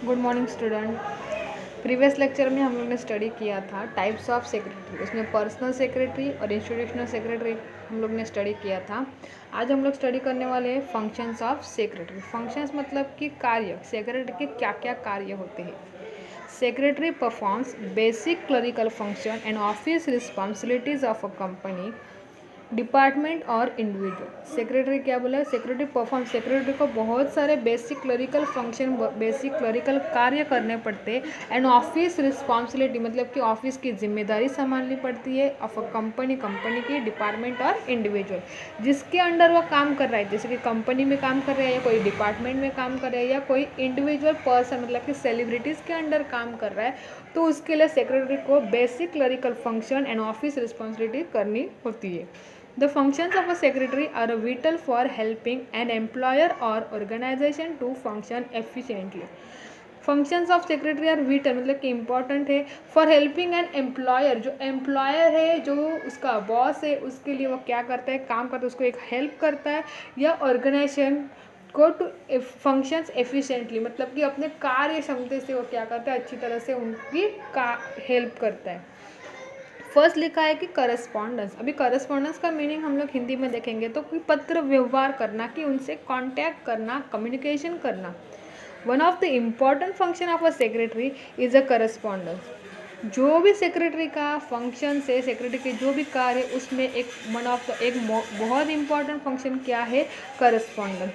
Good morning student. Previous lecture में हम लोग ने स्टडी किया था टाइप्स ऑफ सेक्रेटरी। उसमें पर्सनल सेक्रेटरी और इंस्टीट्यूशनल सेक्रेटरी हम लोग ने स्टडी किया था। आज हम लोग स्टडी करने वाले हैं फंक्शंस ऑफ सेक्रेटरी। फंक्शंस मतलब कि कार्य, सेक्रेटरी के क्या क्या कार्य होते हैं। Secretary performs basic clerical function and office responsibilities of a company, department और इंडिविजुअल। सेक्रेटरी क्या बोला है? सेक्रेटरी परफॉर्म, सेक्रेटरी को बहुत सारे basic clerical function, basic clerical कार्य करने पड़ते हैं। एंड ऑफिस रिस्पॉन्सिबिलिटी मतलब कि ऑफिस की जिम्मेदारी संभालनी पड़ती है ऑफ अ कंपनी, कंपनी की, डिपार्टमेंट और इंडिविजुअल जिसके अंडर वो काम कर रहा है। जैसे कि कंपनी में काम कर रहा है या कोई डिपार्टमेंट में काम कर रहा है या कोई इंडिविजुअल पर्सन मतलब कि सेलिब्रिटीज़ के अंडर काम कर रहा है, तो उसके लिए सेक्रेटरी को basic clerical function and office responsibility करनी होती है। The functions of a secretary are vital for helping an employer or organization to function efficiently. Functions of secretary are vital मतलब कि important है for helping an employer। जो employer है, जो उसका बॉस है, उसके लिए वो क्या करता है, काम करता है, उसको एक हेल्प करता है, या ऑर्गेनाइजेशन को टू फंक्शंस एफिशिएंटली मतलब कि अपने कार्य क्षमता से वो क्या करता है, अच्छी तरह से उनकी हेल्प करता है। फर्स्ट लिखा है कि करस्पॉन्डेंस। अभी करस्पॉन्डेंस का मीनिंग हम लोग हिंदी में देखेंगे तो कोई पत्र व्यवहार करना, कि उनसे कांटेक्ट करना, कम्युनिकेशन करना। One of the important function of a secretary is a correspondence. जो भी सेक्रेटरी का फंक्शन से, सेक्रेटरी के जो भी कार्य है, उसमें एक बहुत इंपॉर्टेंट फंक्शन क्या है? Correspondence.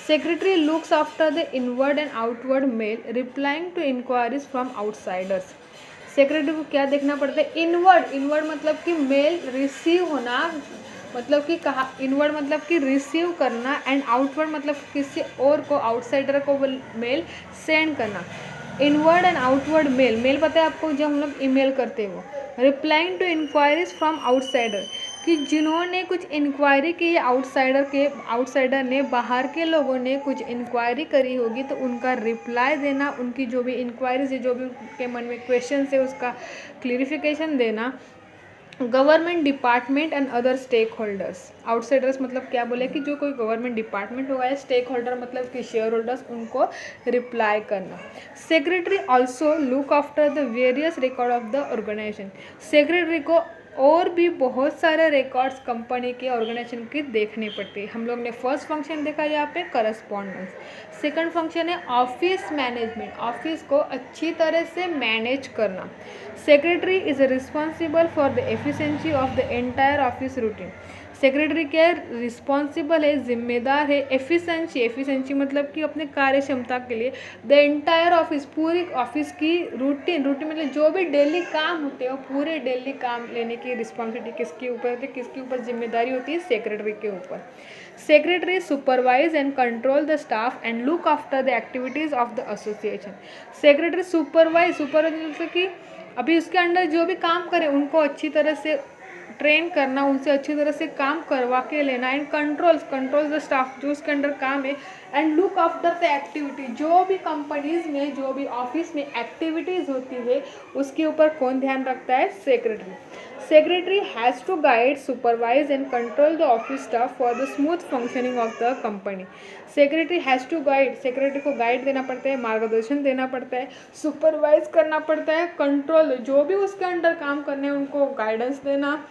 Secretary looks after the inward and outward mail replying to enquiries from outsiders. Secretary को क्या देखना पड़ता है? इनवर्ड, इनवर्ड मतलब कि मेल रिसीव होना, मतलब कि कहा इनवर्ड मतलब कि रिसीव करना, एंड आउटवर्ड मतलब किसी और को, आउटसाइडर को मेल सेंड करना। Inward and outward mail, mail पता है आपको, जो हम लोग ईमेल करते हैं वो। Replying to enquiries from outsider, कि जिन्होंने कुछ इंक्वायरी की, आउटसाइडर ने, बाहर के लोगों ने कुछ इंक्वायरी करी होगी, तो उनका रिप्लाई देना, उनकी जो भी इंक्वायरीज है, जो भी उनके मन में क्वेश्चन है, उसका क्लियरिफिकेशन देना। Government department and other stakeholders. Outsiders मतलब क्या बोले कि जो कोई गवर्नमेंट डिपार्टमेंट होगा, या स्टेक होल्डर मतलब कि शेयर होल्डर्स, उनको रिप्लाई करना। Secretary also look after the various record of the organisation. Secretary को और भी बहुत सारे रिकॉर्ड्स कंपनी के, ऑर्गेनाइजेशन के देखने पड़ते हैं। हम लोग ने फर्स्ट फंक्शन देखा यहाँ पे करस्पॉन्डेंस। सेकंड फंक्शन है ऑफिस मैनेजमेंट, ऑफिस को अच्छी तरह से मैनेज करना। Secretary is responsible for the efficiency of the entire office routine. Secretary क्या रिस्पॉन्सिबल है, जिम्मेदार है, एफिशिएंसी, एफिशिएंसी मतलब कि अपने कार्य क्षमता के लिए, द एंटायर ऑफिस, पूरी ऑफिस की रूटीन, रूटीन मतलब जो भी डेली काम होते हैं, वो पूरे डेली काम लेने की रिस्पॉन्सिबिलिटी किसके ऊपर होती है, किसके ऊपर जिम्मेदारी होती है? सेक्रेटरी के ऊपर। Secretary supervise and control the staff and look after the activities of the association. Secretary supervise मतलब कि अभी उसके अंडर जो भी काम करे उनको अच्छी तरह से ट्रेन करना, उनसे अच्छी तरह से काम करवा के लेना। एंड कंट्रोल द स्टाफ, जो उसके अंडर काम है। And look after the activity, जो भी कंपनीज में, जो भी ऑफिस में एक्टिविटीज़ होती है, उसके ऊपर कौन ध्यान रखता है? Secretary. Secretary has to guide, supervise and control the office staff for the smooth functioning of the company. Secretary has to guide, secretary को गाइड देना पड़ता है, मार्गदर्शन देना पड़ता है, सुपरवाइज करना पड़ता है, कंट्रोल, जो भी उसके अंडर काम करने हैं उनको गाइडेंस देना,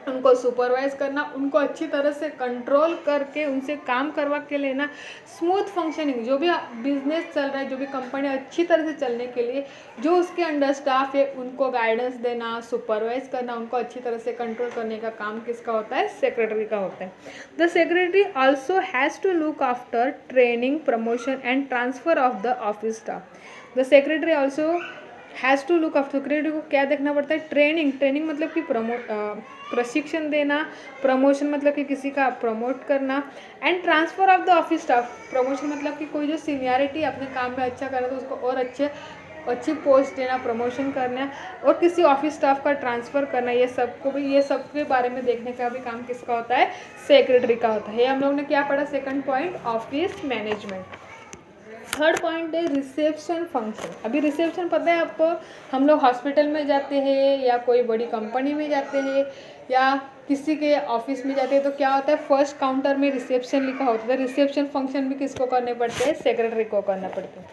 उनको सुपरवाइज करना, उनको अच्छी तरह से कंट्रोल करके उनसे काम करवा के लेना। स्मूथ फंक्शनिंग, जो भी बिजनेस चल रहा है, जो भी कंपनी अच्छी तरह से चलने के लिए जो उसके अंडर स्टाफ है उनको गाइडेंस देना, सुपरवाइज करना, उनको अच्छी तरह से कंट्रोल करने का काम किसका होता है? सेक्रेटरी का होता है। The secretary also has to look after training, promotion and transfer of the office staff. The secretary also has to look after, secretary को क्या देखना पड़ता है? ट्रेनिंग, ट्रेनिंग मतलब कि प्रशिक्षण देना, प्रमोशन मतलब कि किसी का प्रमोट करना, and transfer of the office staff. Promotion मतलब कि कोई जो सीनियरिटी अपने काम में अच्छा करे तो उसको और अच्छी पोस्ट देना, प्रमोशन करना, और किसी ऑफिस स्टाफ का ट्रांसफ़र करना। ये सबके बारे में देखने का भी काम किसका होता है? सेक्रेटरी का होता है। हम लोग ने क्या पढ़ा? Second point, office management. Third point है रिसेप्शन फंक्शन। अभी रिसेप्शन पता है आपको, हम लोग हॉस्पिटल में जाते हैं या कोई बड़ी कंपनी में जाते हैं या किसी के ऑफिस में जाते हैं तो क्या होता है, फर्स्ट काउंटर में रिसेप्शन लिखा होता है, रिसेप्शन फंक्शन भी किसको करने पड़ते हैं, सेक्रेटरी को करना पड़ता है।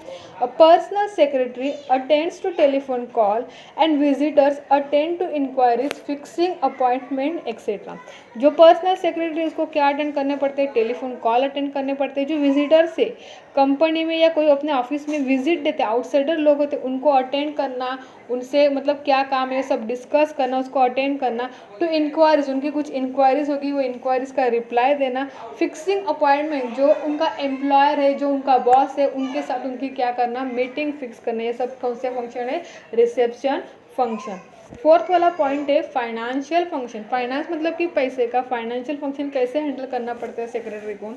A personal secretary attends to telephone call and visitors attend to enquiries fixing appointment etcetera. जो पर्सनल सेक्रेटरी उसको क्या अटेंड करने पड़ते हैं, टेलीफोन कॉल अटेंड करने पड़ते हैं। जो विजिटर्स है कंपनी में या कोई अपने ऑफिस में विजिट देते हैं, आउटसाइडर लोग होते हैं, उनको अटेंड करना, उनसे मतलब क्या काम है सब डिस्कस करना, उसको अटेंड करना। टू इंक्वायरीज, उनकी कुछ इंक्वायरीज होगी, वो इंक्वायरीज का रिप्लाई देना। फिक्सिंग अपॉइंटमेंट, जो उनका एम्प्लॉयर है, जो उनका बॉस है, उनके साथ उनकी क्या करना, मीटिंग फिक्स करना। ये सब कौन से फंक्शन है, रिसेप्शन फंक्शन। फोर्थ वाला पॉइंट है फाइनेंशियल फंक्शन। फाइनेंस मतलब कि पैसे का, फाइनेंशियल फंक्शन कैसे हैंडल करना पड़ता है सेक्रेटरी को।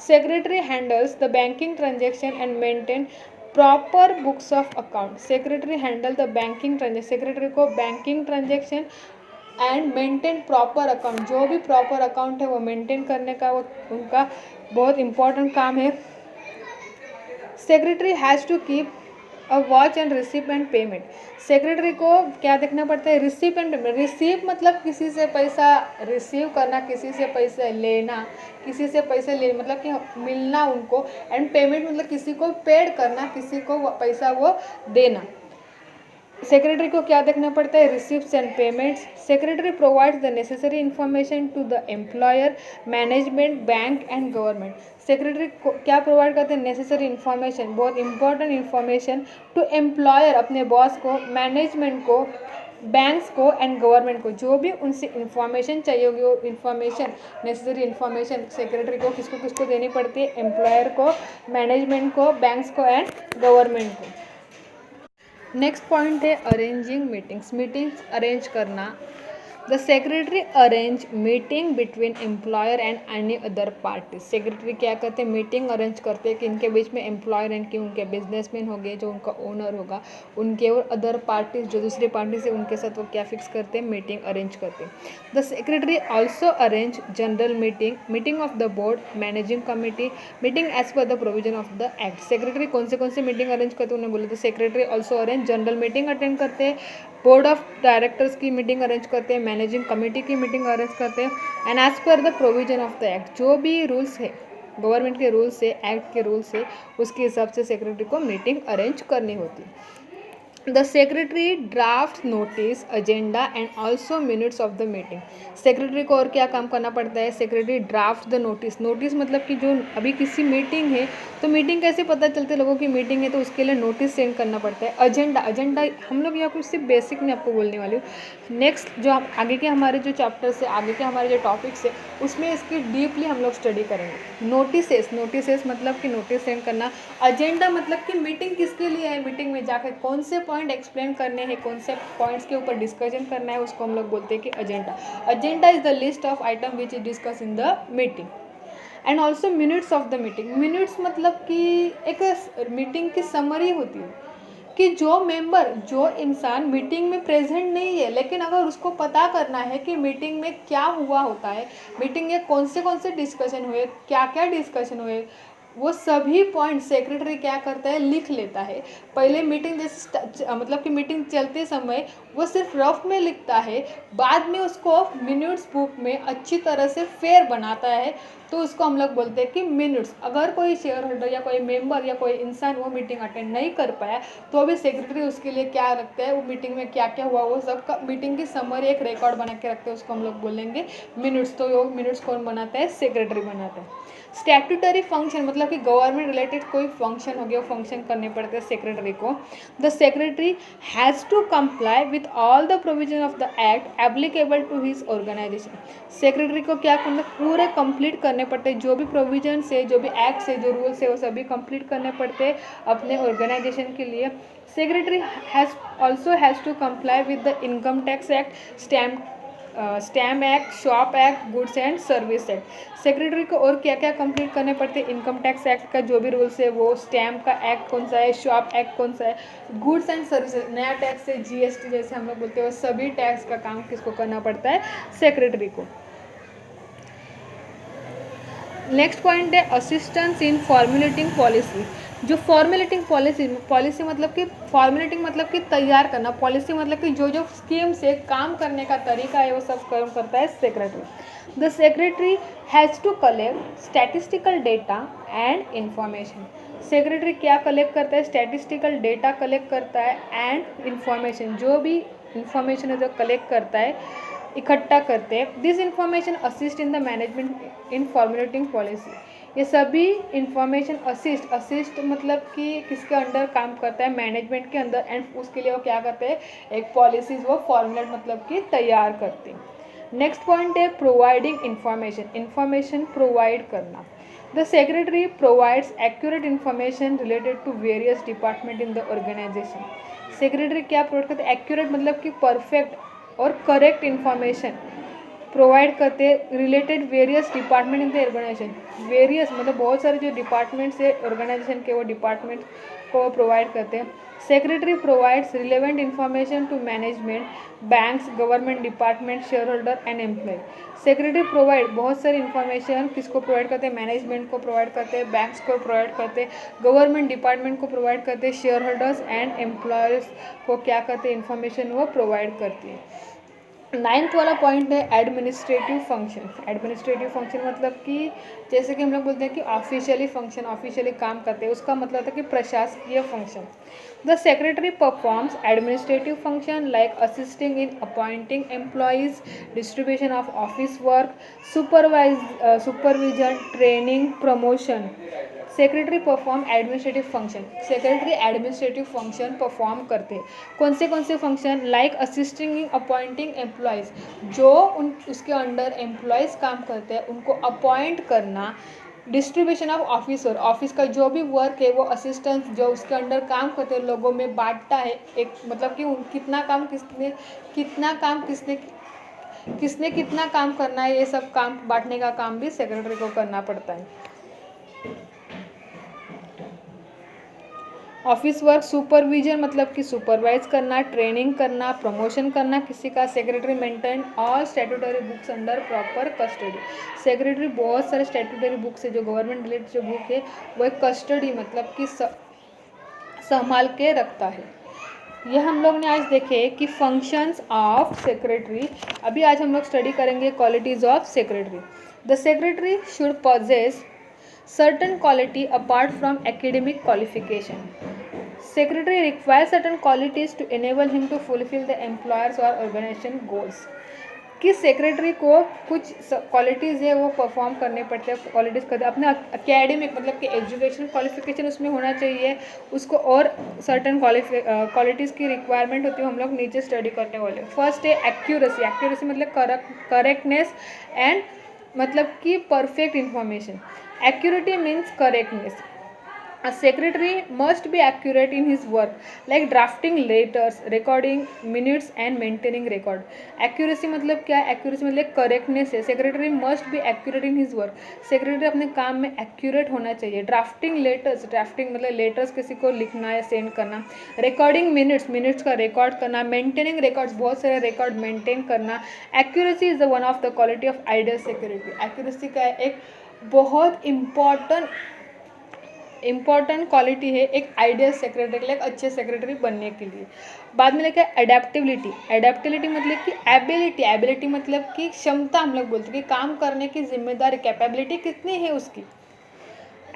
Secretary handles the banking transaction and maintain proper books of account. Secretary handle the banking transaction, secretary को banking transaction and maintain proper account, जो भी प्रॉपर अकाउंट है वो मेंटेन करने का वो उनका बहुत इंपॉर्टेंट काम है। Secretary has to keep a watch and receipt and payment. Secretary को क्या देखना पड़ता है, रिसीप एंड पेमेंट। रिसीप मतलब किसी से पैसा रिसीव करना, किसी से पैसे लेना, किसी से पैसे ले मतलब कि मिलना उनको। एंड पेमेंट मतलब किसी को पेड करना, किसी को पैसा वो देना। सेक्रेटरी को क्या देखना पड़ता है, receipts and payments. Secretary provides the necessary information to the employer, management, bank and government. Secretary को क्या प्रोवाइड करते हैं, नेसेसरी इन्फॉर्मेशन, बहुत इंपॉर्टेंट इन्फॉर्मेशन टू एम्प्लॉयर, अपने बॉस को, मैनेजमेंट को, बैंक्स को एंड गवर्नमेंट को। जो भी उनसे इन्फॉर्मेशन चाहिए होगी वो इन्फॉर्मेशन, नेसेसरी इन्फॉर्मेशन सेक्रेटरी को किसको किसको देनी पड़ती है, एम्प्लॉयर को, मैनेजमेंट को, बैंक्स को एंड गवर्नमेंट को। नेक्स्ट पॉइंट है अरेंजिंग मीटिंग्स, मीटिंग्स अरेंज करना। The secretary arrange meeting between employer and any other party. Secretary क्या करते हैं, मीटिंग अरेंज करते हैं कि इनके बीच में एम्प्लॉयर एंड कि उनके बिजनेसमैन हो गए, जो उनका ओनर होगा, उनके और अदर पार्टीज जो दूसरी पार्टी से उनके साथ वो क्या फिक्स करते हैं, मीटिंग अरेंज करते हैं। The secretary also arrange general meeting, meeting of the board, managing committee, meeting as per the provision of the act. Secretary कौन से मीटिंग अरेंज करते हैं उन्हें बोले, तो secretary also arrange general meeting attend करते हैं, बोर्ड ऑफ डायरेक्टर्स की मीटिंग अरेंज करते हैं, मैनेजिंग कमेटी की मीटिंग अरेंज करते हैं। And as per the provision of the act, जो भी रूल्स है गवर्नमेंट के रूल्स से, एक्ट के रूल्स से, उसके हिसाब से सेक्रेटरी को मीटिंग अरेंज करनी होती है। The secretary draft notice, agenda and also minutes of the meeting. Secretary को और क्या काम करना पड़ता है, secretary draft the notice, notice मतलब कि जो अभी किसी मीटिंग है तो मीटिंग कैसे पता चलते लोगों की मीटिंग है, तो उसके लिए नोटिस सेंड करना पड़ता है। एजेंडा, एजेंडा हम लोग यहाँ कुछ सिर्फ बेसिक में आपको बोलने वाली हूँ। नेक्स्ट जो आगे के हमारे जो चैप्टर्स है, आगे के हमारे जो टॉपिक्स है, उसमें इसकी डीपली हम लोग स्टडी करेंगे। नोटिसेस, नोटिसेस मतलब कि नोटिस सेंड करना। एजेंडा मतलब कि मीटिंग किसके लिए है, मीटिंग में जाकर कौन से पॉइंट एक्सप्लेन करने हैं, कौन से पॉइंट्स के ऊपर डिस्कशन करना है, उसको हम लोग बोलते हैं कि agenda. Agenda is the list of item which is discuss in the meeting. And also minutes of the meeting. Minutes मतलब कि एक मीटिंग की समरी होती है कि जो मेंबर, जो इंसान मीटिंग में प्रेजेंट नहीं है, लेकिन अगर उसको पता करना है कि मीटिंग में क्या हुआ होता है, मीटिंग में कौन से डिस्कशन हुए, क्या क्या डिस्कशन हुए, वो सभी पॉइंट सेक्रेटरी क्या करता है, लिख लेता है। पहले मीटिंग जैसे मतलब कि मीटिंग चलते समय वो सिर्फ रफ में लिखता है, बाद में उसको मिनट्स बुक में अच्छी तरह से फेयर बनाता है, तो उसको हम लोग बोलते हैं कि मिनट्स। अगर कोई शेयर होल्डर या कोई मेंबर या कोई इंसान वो मीटिंग अटेंड नहीं कर पाया तो अभी सेक्रेटरी उसके लिए क्या रखता है, वो मीटिंग में क्या क्या हुआ वो सब का मीटिंग की समरी एक रिकॉर्ड बना के रखते हैं, उसको हम लोग बोलेंगे मिनट्स। तो वो मिनट्स कौन बनाता है, सेक्रेटरी बनाता है। स्टैट्यूटरी फंक्शन मतलब कि गवर्नमेंट रिलेटेड कोई फंक्शन हो गया, वो फंक्शन करने पड़ते हैं सेक्रेटरी को। The secretary has to comply with all the provision of the act applicable to his organisation. Secretary को क्या करना, पूरे कंप्लीट करने पड़ते हैं, जो भी प्रोविजन से, जो भी एक्ट से, जो रूल्स है वो सभी कंप्लीट करने पड़ते हैं अपने ऑर्गेनाइजेशन के लिए। Secretary has to comply with the income tax act, stamp act, shop act, goods and service act. Secretary को और क्या क्या कंप्लीट करने पड़ते हैं, इनकम टैक्स एक्ट का जो भी रूल्स है वो, स्टैम्प का एक्ट कौन सा है, शॉप एक्ट कौन सा है, गुड्स एंड सर्विसेज, नया टैक्स है जीएसटी जैसे हम लोग बोलते हैं, वो सभी टैक्स का काम किसको करना पड़ता है, सेक्रेटरी को। नेक्स्ट पॉइंट है असिस्टेंस इन फॉर्मुलेटिंग पॉलिसी। जो फॉर्मुलेटिंग पॉलिसी मतलब कि फॉर्मुलेटिंग मतलब कि तैयार करना, पॉलिसी मतलब कि जो जो स्कीम से काम करने का तरीका है वो सब काम करता है secretary. The secretary has to collect statistical data and information. Secretary क्या कलेक्ट करता है? स्टैटिस्टिकल डेटा कलेक्ट करता है एंड इंफॉर्मेशन, जो भी इंफॉर्मेशन है जो कलेक्ट करता है, इकट्ठा करते हैं। This information assist in the management in formulating policy. ये सभी इंफॉर्मेशन असिस्ट मतलब कि किसके अंडर काम करता है? मैनेजमेंट के अंदर। एंड उसके लिए वो क्या करते हैं? एक पॉलिसीज वो फॉर्मुलेट मतलब कि तैयार करते हैं। नेक्स्ट पॉइंट है प्रोवाइडिंग इंफॉर्मेशन प्रोवाइड करना। The secretary provides accurate information related to various department in the organisation. Secretary क्या प्रोवाइड करते हैं? एक्यूरेट मतलब कि परफेक्ट और करेक्ट इंफॉर्मेशन प्रोवाइड करते हैं related various department in the organisation. Various मतलब बहुत सारे जो डिपार्टमेंट्स है ऑर्गेनाइजेशन के, वो डिपार्टमेंट को प्रोवाइड करते हैं। Secretary provides relevant information to management, banks, government department, shareholder and employ. Secretary provide बहुत सारी इंफॉर्मेशन किसको प्रोवाइड करते हैं? मैनेजमेंट को प्रोवाइड करते हैं, बैंक्स को प्रोवाइड करते हैं, गवर्नमेंट डिपार्टमेंट को प्रोवाइड करते हैं, शेयर होल्डर्स एंड एम्प्लॉयज़ को क्या करते हैं? इंफॉर्मेशन वो प्रोवाइड करती है। 9th वाला पॉइंट है एडमिनिस्ट्रेटिव फंक्शन। एडमिनिस्ट्रेटिव फंक्शन मतलब कि जैसे कि हम लोग बोलते हैं कि ऑफिशियली काम करते हैं, उसका मतलब है कि प्रशासकीय function. The secretary performs administrative function like assisting in appointing employees, distribution of office work, supervision, training, promotion. Secretary perform administrative function. Secretary administrative function perform करते हैं। कौन से फंक्शन? लाइक असिस्टिंग इन अपॉइंटिंग एम्प्लॉयज़, जो उसके under employees काम करते हैं उनको अपॉइंट करना। Distribution of office work, office का जो भी वर्क है वो असिस्टेंस जो उसके अंडर काम करते हैं लोगों में बांटता है। एक मतलब कि कितना काम कितना काम करना है, ये सब काम बांटने का काम भी सेक्रेटरी को करना पड़ता है। ऑफिस वर्क, सुपरविजन मतलब कि सुपरवाइज करना, ट्रेनिंग करना, प्रमोशन करना किसी का। Secretary maintain all statutory books under proper custody. Secretary बहुत सारे स्टैट्यूटरी बुक्स है जो गवर्नमेंट रिलेटेड जो बुक है वो एक कस्टडी मतलब कि संभाल के रखता है। यह हम लोग ने आज देखे कि फंक्शंस ऑफ सेक्रेटरी। अभी आज हम लोग स्टडी करेंगे qualities of secretary. The secretary should possess certain quality apart from academic qualification. Secretary requires certain qualities to enable him to fulfill the employer's or organization goals. कि secretary को कुछ qualities है वो परफॉर्म करने पड़ते हैं, qualities करते हैं अपने एकेडमिक मतलब कि एजुकेशन क्वालिफिकेशन उसमें होना चाहिए उसको, और सर्टन क्वालिटीज़ की रिक्वायरमेंट होती है, हम लोग नीचे स्टडी करने वाले। फर्स्ट है एक्यूरेसी। एक्यूरेसी मतलब करेक्टनेस एंड मतलब कि perfect information. Accuracy means correctness. A secretary must be accurate in his work, like drafting letters, recording minutes and maintaining record. Accuracy मतलब क्या? Accuracy मतलब correctness है। Secretary must be accurate in his work. Secretary अपने काम में accurate होना चाहिए। Drafting letters, drafting मतलब letters किसी को लिखना या send करना। Recording minutes, minutes का record करना। Maintaining records, बहुत सारे record maintain करना। Accuracy is the one of the quality of ideal secretary. Accuracy का एक बहुत इम्पॉर्टेंट क्वालिटी है एक आइडियल सेक्रेटरी के लिए, एक अच्छे सेक्रेटरी बनने के लिए। बाद में लेकर एडेप्टिबिलिटी। एडेप्टिबिलिटी मतलब कि एबिलिटी मतलब कि क्षमता, हम लोग बोलते हैं कि काम करने की जिम्मेदारी, कैपेबिलिटी कितनी है उसकी।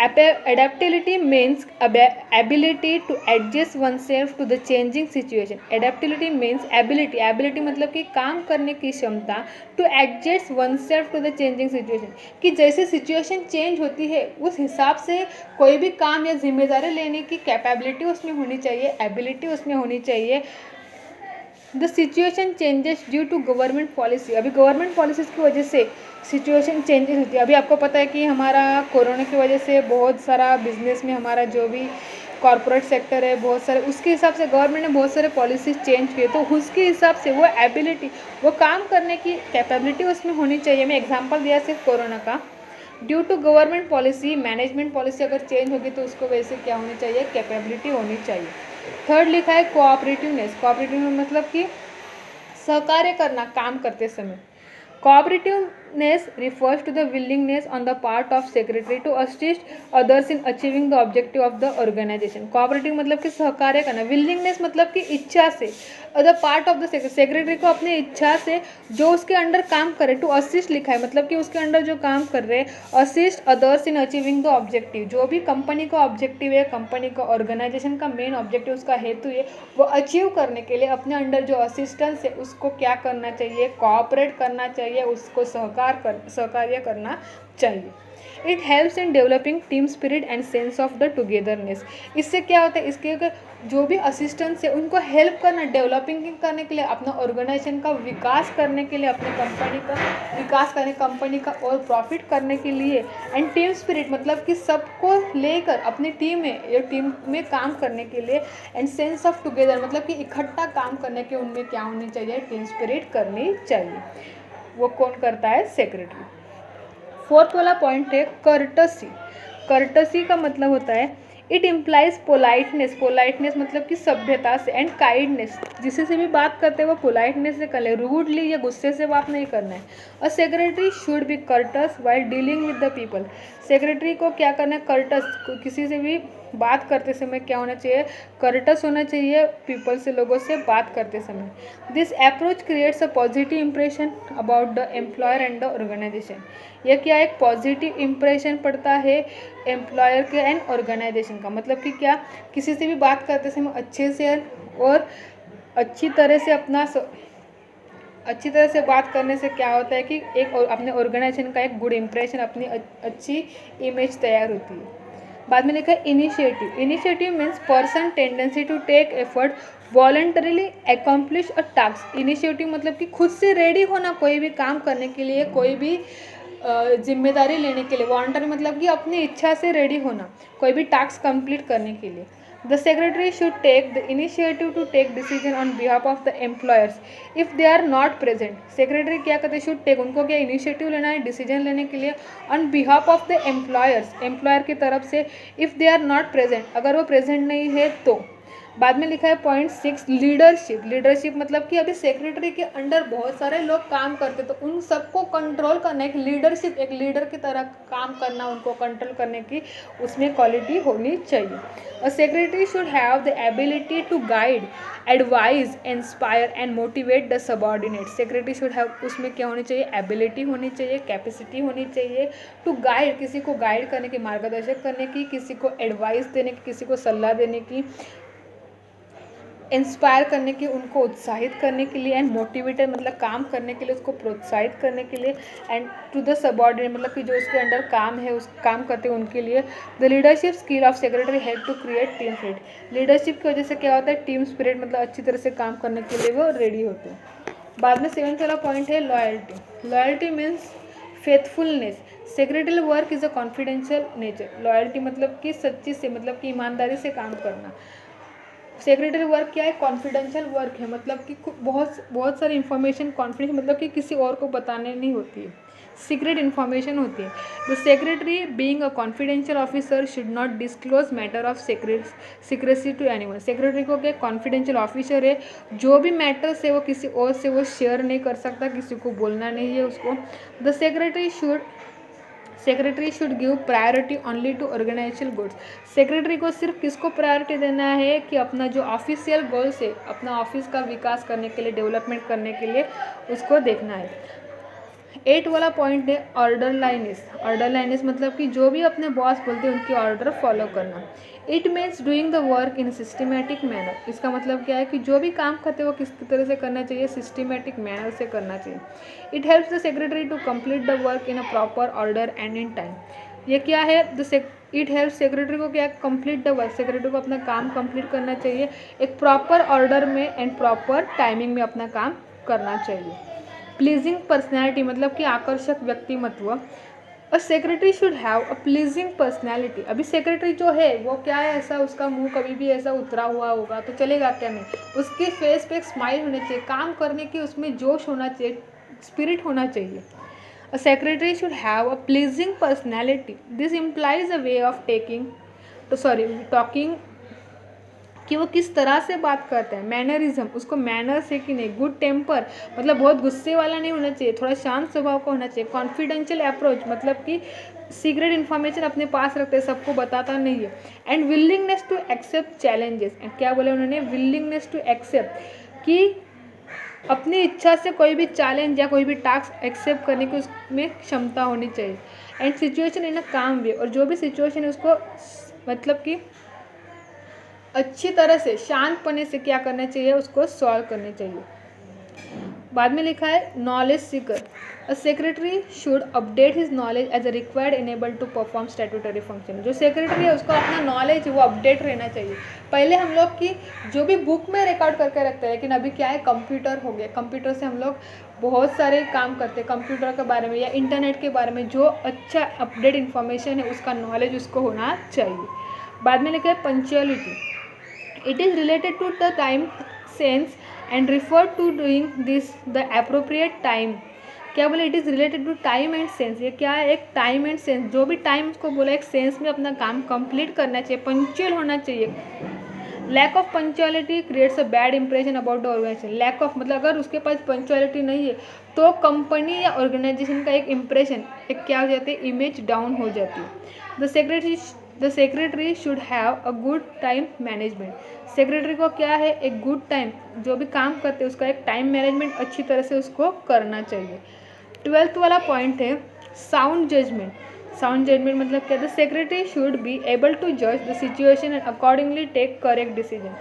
Adaptability means ability to adjust oneself to the changing situation. Adaptability means ability मतलब कि काम करने की क्षमता, to adjust oneself to the changing situation, कि जैसे सिचुएशन चेंज होती है उस हिसाब से कोई भी काम या जिम्मेदारी लेने की कैपेबिलिटी उसमें होनी चाहिए, एबिलिटी उसमें होनी चाहिए। The situation changes due to government policy. अभी गवर्नमेंट पॉलिसीज़ की वजह से सिचुएशन चेंजेस होती है। अभी आपको पता है कि हमारा कोरोना की वजह से बहुत सारा बिजनेस में हमारा जो भी कॉरपोरेट सेक्टर है बहुत सारे, उसके हिसाब से गवर्नमेंट ने बहुत सारे पॉलिसीज चेंज किए, तो उसके हिसाब से वो एबिलिटी, वो काम करने की कैपेबिलिटी उसमें होनी चाहिए। मैं एग्जांपल दिया सिर्फ कोरोना का। Due to government policy, management policy अगर चेंज होगी तो उसको वैसे क्या होनी चाहिए? कैपेबिलिटी होनी चाहिए। थर्ड लिखा है कोऑपरेटिवनेस। कोऑपरेटिव मतलब कि सहकार्य करना काम करते समय। Cooperative Cooperateness refers to the willingness on the part of secretary to assist others in achieving the objective of the organization. Cooperative मतलब कि सहकार्य करना, willingness मतलब कि इच्छा से, the part of the secretary को अपनी इच्छा से जो उसके अंडर काम करे, टू असिस्ट लिखा है मतलब कि उसके अंडर जो काम कर रहे हैं, assist others in achieving the objective, जो भी कंपनी का ऑब्जेक्टिव है, कंपनी का ऑर्गेनाइजेशन का मेन ऑब्जेक्टिव उसका हेतु है, वो अचीव करने के लिए अपने अंडर जो असिस्टेंस है उसको क्या करना चाहिए, कोऑपरेट करना चाहिए, उसको सहकार्य करना चाहिए. It helps in developing team spirit and sense of the togetherness. इससे क्या होता है, इसके जो भी असिस्टेंट्स है उनको हेल्प करना, डेवलपिंग करने के लिए, अपना ऑर्गेनाइजेशन का विकास करने के लिए, अपने कंपनी का विकास करने, कंपनी का और प्रॉफिट करने के लिए. एंड टीम स्पिरिट मतलब कि सबको लेकर अपनी टीम में या टीम में काम करने के लिए. एंड सेंस ऑफ टुगेदर मतलब कि इकट्ठा काम करने के उनमें क्या होनी चाहिए, टीम स्पिरिट करनी चाहिए. वो कौन करता है, सेक्रेटरी. फोर्थ वाला पॉइंट है कर्टसी. कर्टसी का मतलब होता है इट इम्प्लाइज पोलाइटनेस. पोलाइटनेस मतलब कि सभ्यता से. एंड काइंडनेस, जिससे से भी बात करते हैं वो पोलाइटनेस से कर ले, रूडली या गुस्से से बात नहीं करना है. A secretary should be courteous while dealing with the people. Secretary को क्या करना है, कर्टस, किसी से भी बात करते समय क्या होना चाहिए, कर्टस होना चाहिए पीपल से, लोगों से बात करते समय. This approach creates a positive impression about the employer and the organisation. यह क्या एक पॉजिटिव इंप्रेशन पड़ता है एम्प्लॉयर के एंड ऑर्गेनाइजेशन का. मतलब कि क्या, किसी से भी बात करते समय अच्छे से और अच्छी तरह से बात करने से क्या होता है कि एक अपने ऑर्गेनाइजेशन का एक गुड इंप्रेशन, अपनी अच्छी इमेज तैयार होती है. बाद में लिखा है initiative. Initiative means person tendency to take effort voluntarily accomplish a task. Initiative मतलब कि खुद से रेडी होना कोई भी काम करने के लिए, कोई भी जिम्मेदारी लेने के लिए. वॉलंटरी मतलब कि अपनी इच्छा से रेडी होना कोई भी टास्क कंप्लीट करने के लिए. The secretary should take the initiative to take decision on behalf of the employers if they are not present. Secretary क्या करते हैं, शुड टेक, उनको क्या इनिशिएटिव लेना है डिसीजन लेने के लिए on behalf of the employers, employer की तरफ से, if they are not present, अगर वो प्रेजेंट नहीं है तो. बाद में लिखा है पॉइंट 6 लीडरशिप. लीडरशिप मतलब कि अभी सेक्रेटरी के अंडर बहुत सारे लोग काम करते, तो उन सबको कंट्रोल करना, एक लीडरशिप, एक लीडर की तरह काम करना, उनको कंट्रोल करने की उसमें क्वालिटी होनी चाहिए. A secretary should have the ability to guide, advise, inspire and motivate the subordinate. Secretary should have, उसमें क्या होनी चाहिए, एबिलिटी होनी चाहिए, कैपेसिटी होनी चाहिए टू गाइड, किसी को गाइड करने की, मार्गदर्शक करने की, किसी को एडवाइस देने की, किसी को सलाह देने की, इंस्पायर करने की, उनको उत्साहित करने के लिए, एंड मोटिवेटेड मतलब काम करने के लिए उसको प्रोत्साहित करने के लिए, एंड टू द सबॉर्डिनेट मतलब कि जो उसके अंडर काम है, उस काम करते हैं उनके लिए. The leadership skill of secretary help to create team spirit. Leadership की वजह से क्या होता है, टीम स्पिरिट मतलब अच्छी तरह से काम करने के लिए वो रेडी होते हैं. बाद में 7th वाला पॉइंट है loyalty. Loyalty means faithfulness. Secretary work is a confidential nature. Loyalty मतलब कि सच्ची से, मतलब कि ईमानदारी से काम करना. सेक्रेटरी वर्क क्या है, कॉन्फिडेंशियल वर्क है, मतलब कि बहुत सारी इन्फॉर्मेशन कॉन्फिडेंशियल मतलब कि किसी और को बताने नहीं होती है, सीक्रेट इन्फॉर्मेशन होती है. The secretary being a confidential officer should not disclose matter of secrecy to anyone. Secretary को क्या, कॉन्फिडेंशियल ऑफिसर है, जो भी मैटर्स है वो किसी और से वो शेयर नहीं कर सकता, किसी को बोलना नहीं है उसको. The secretary should give priority only to organisational goals. Secretary को सिर्फ किसको प्रायोरिटी देना है कि अपना जो ऑफिशियल गोल्स है, अपना ऑफिस का विकास करने के लिए, डेवलपमेंट करने के लिए उसको देखना है. 8 वाला पॉइंट है ऑर्डर लाइनेस. ऑर्डर लाइनेस मतलब कि जो भी अपने बॉस बोलते हैं उनकी ऑर्डर फॉलो करना. It means doing the work in systematic manner. इसका मतलब क्या है कि जो भी काम करते हैं वो किस तरह से करना चाहिए, सिस्टमेटिक मैनर से करना चाहिए. It helps the secretary to complete the work in a proper order and in time. ये क्या है, इट हेल्प सेक्रेटरी को क्या, कंप्लीट द वर्क. सेक्रेटरी को अपना काम कंप्लीट करना चाहिए एक प्रॉपर ऑर्डर में एंड प्रॉपर टाइमिंग में अपना काम करना चाहिए. प्लीजिंग पर्सनैलिटी मतलब कि आकर्षक व्यक्तिमत्व. अ secretary should have a pleasing personality. अभी सेक्रेटरी जो है वो क्या है, ऐसा उसका मुंह कभी भी ऐसा उतरा हुआ होगा तो चलेगा क्या नहीं, उसके फेस पे एक स्माइल होनी चाहिए, काम करने की उसमें जोश होना चाहिए, स्पिरिट होना चाहिए. A secretary should have a pleasing personality. This implies a way of talking कि वो किस तरह से बात करते हैं, मैनरिज्म, उसको मैनर्स है कि नहीं, गुड टेम्पर मतलब बहुत गुस्से वाला नहीं होना चाहिए, थोड़ा शांत स्वभाव का होना चाहिए, कॉन्फिडेंशियल अप्रोच मतलब कि सीक्रेट इन्फॉर्मेशन अपने पास रखते हैं, सबको बताता नहीं है, and willingness to accept challenges, क्या बोले उन्होंने, विलिंगनेस टू एक्सेप्ट कि अपनी इच्छा से कोई भी चैलेंज या कोई भी टास्क एक्सेप्ट करने की उसमें क्षमता होनी चाहिए, एंड सिचुएशन इन अ काम वे, और जो भी सिचुएशन है उसको मतलब कि अच्छी तरह से शांतपने से क्या करना चाहिए, उसको सॉल्व करने चाहिए। बाद में लिखा है knowledge seeker, a secretary should update his knowledge as a required enable to perform statutory function. जो सेक्रेटरी है उसको अपना नॉलेज वो अपडेट रहना चाहिए। पहले हम लोग की जो भी बुक में रिकॉर्ड करके रखते हैं, लेकिन अभी क्या है, कंप्यूटर हो गया, कंप्यूटर से हम लोग बहुत सारे काम करते हैं, कंप्यूटर के बारे में या इंटरनेट के बारे में जो अच्छा अपडेट इन्फॉर्मेशन है उसका नॉलेज उसको होना चाहिए। बाद में लिखा है punctuality, it is related to the time sense and refer to doing this the appropriate time। क्या बोले, it is related to time and sense, ये क्या है, एक टाइम एंड सेंस, जो भी टाइम उसको बोला एक सेंस में अपना काम कंप्लीट करना चाहिए, पंक्चुअल होना चाहिए। Lack of punctuality creates a bad impression about the organisation. Lack of मतलब अगर उसके पास पंक्चुअलिटी नहीं है तो कंपनी या ऑर्गेनाइजेशन का एक इम्प्रेशन, एक क्या हो जाती है, इमेज डाउन हो जाती है। The secretary should have a good time management. Secretary को क्या है, एक गुड टाइम, जो भी काम करते हैं उसका एक टाइम मैनेजमेंट अच्छी तरह से उसको करना चाहिए। 12th वाला पॉइंट है साउंड जजमेंट। साउंड जजमेंट मतलब क्या, the secretary should be able to जज the situation and accordingly take correct decision.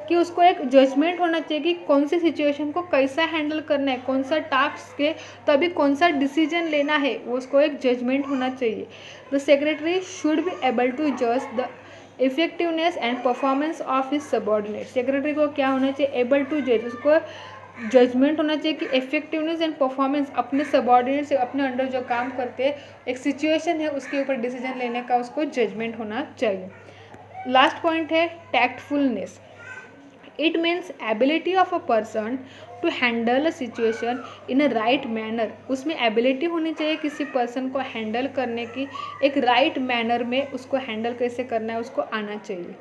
कि उसको एक जजमेंट होना चाहिए कि कौन सी सिचुएशन को कैसा हैंडल करना है, कौन सा टास्क है तो अभी कौन सा डिसीजन लेना है, वो उसको एक जजमेंट होना चाहिए। The secretary should be able to जज the effectiveness and performance of his subordinate. Secretary को क्या होना चाहिए, एबल टू जज, उसको जजमेंट होना चाहिए कि इफेक्टिवनेस एंड परफॉर्मेंस अपने सबॉर्डिनेट से, अपने अंडर जो काम करते हैं एक सिचुएशन है उसके ऊपर डिसीजन लेने का उसको जजमेंट होना चाहिए। लास्ट पॉइंट है tactfulness. It means ability of a person to handle a situation in a right manner. उसमें एबिलिटी होनी चाहिए किसी पर्सन को हैंडल करने की, एक राइट मैनर में उसको हैंडल कैसे करना है उसको आना चाहिए।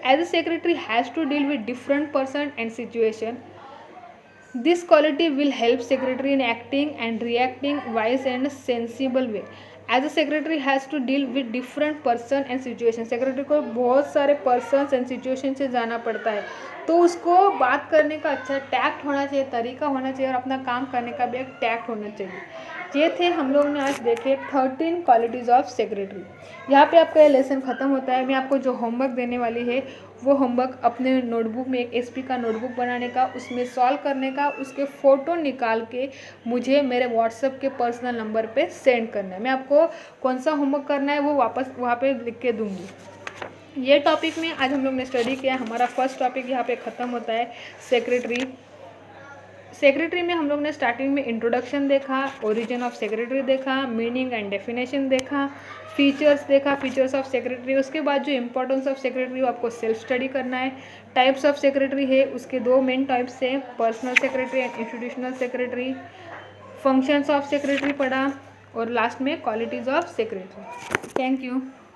As a secretary has to deal with different person and situation. This quality will help secretary in acting and reacting wise and sensible way. As a secretary has to deal with different person and situation. Secretary को बहुत सारे persons and situation से जाना पड़ता है, तो उसको बात करने का अच्छा टैक्ट होना चाहिए, तरीका होना चाहिए, और अपना काम करने का भी एक टैक्ट होना चाहिए। ये थे हम लोग ने आज देखे 13 क्वालिटीज़ ऑफ सेक्रेटरी। यहाँ पे आपका ये लेसन ख़त्म होता है। मैं आपको जो होमवर्क देने वाली है वो होमवर्क अपने नोटबुक में एक एसपी का नोटबुक बनाने का, उसमें सॉल्व करने का, उसके फ़ोटो निकाल के मुझे मेरे व्हाट्सएप के पर्सनल नंबर पे सेंड करना है। मैं आपको कौन सा होमवर्क करना है वो वापस वहाँ पे लिख के दूँगी। ये टॉपिक में आज हम लोग ने स्टडी किया। हमारा फर्स्ट टॉपिक यहाँ पे ख़त्म होता है सेक्रेटरी। सेक्रेटरी में हम लोग ने स्टार्टिंग में इंट्रोडक्शन देखा, ओरिजिन ऑफ सेक्रेटरी देखा, मीनिंग एंड डेफिनेशन देखा, फीचर्स देखा, फीचर्स ऑफ सेक्रेटरी। उसके बाद जो इंपॉर्टेंस ऑफ सेक्रेटरी वो आपको सेल्फ स्टडी करना है। टाइप्स ऑफ सेक्रेटरी है, उसके 2 मेन टाइप्स हैं, personal secretary and institutional secretary. Functions of secretary पढ़ा, और लास्ट में qualities of secretary. Thank you.